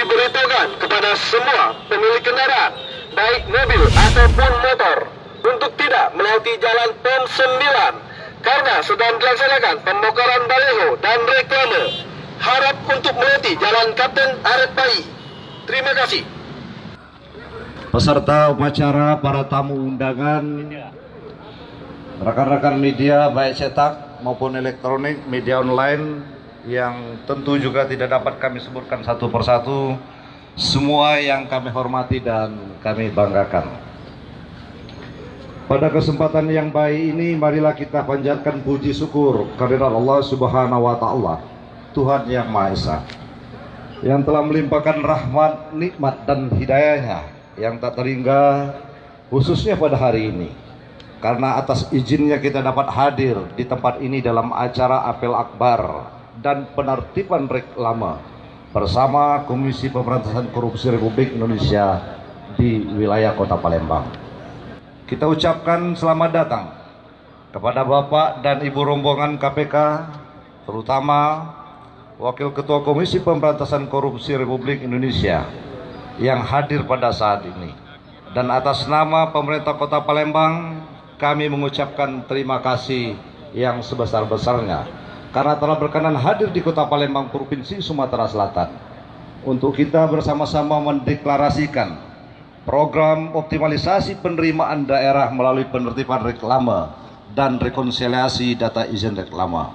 diberitahukan kepada semua pemilik kendaraan, baik mobil ataupun motor, untuk tidak melewati jalan POM 9 karena sedang dilaksanakan pembongkaran baliho dan reklame. Harap untuk melewati jalan Kapten Aret Pai. Terima kasih. Peserta upacara, para tamu undangan, rekan-rekan media baik cetak maupun elektronik, media online yang tentu juga tidak dapat kami sebutkan satu persatu, semua yang kami hormati dan kami banggakan. Pada kesempatan yang baik ini, marilah kita panjatkan puji syukur kehadirat Allah Subhanahu wa Ta'ala, Tuhan yang Maha Esa, yang telah melimpahkan rahmat, nikmat dan hidayahnya yang tak terhingga, khususnya pada hari ini. Karena atas izinnya kita dapat hadir di tempat ini dalam acara apel akbar dan penertiban reklame bersama Komisi Pemberantasan Korupsi Republik Indonesia di wilayah Kota Palembang. Kita ucapkan selamat datang kepada Bapak dan Ibu rombongan KPK, terutama Wakil Ketua Komisi Pemberantasan Korupsi Republik Indonesia yang hadir pada saat ini. Dan atas nama pemerintah Kota Palembang, kami mengucapkan terima kasih yang sebesar-besarnya karena telah berkenan hadir di Kota Palembang, Provinsi Sumatera Selatan, untuk kita bersama-sama mendeklarasikan program optimalisasi penerimaan daerah melalui penertiban reklame dan rekonsiliasi data izin reklame.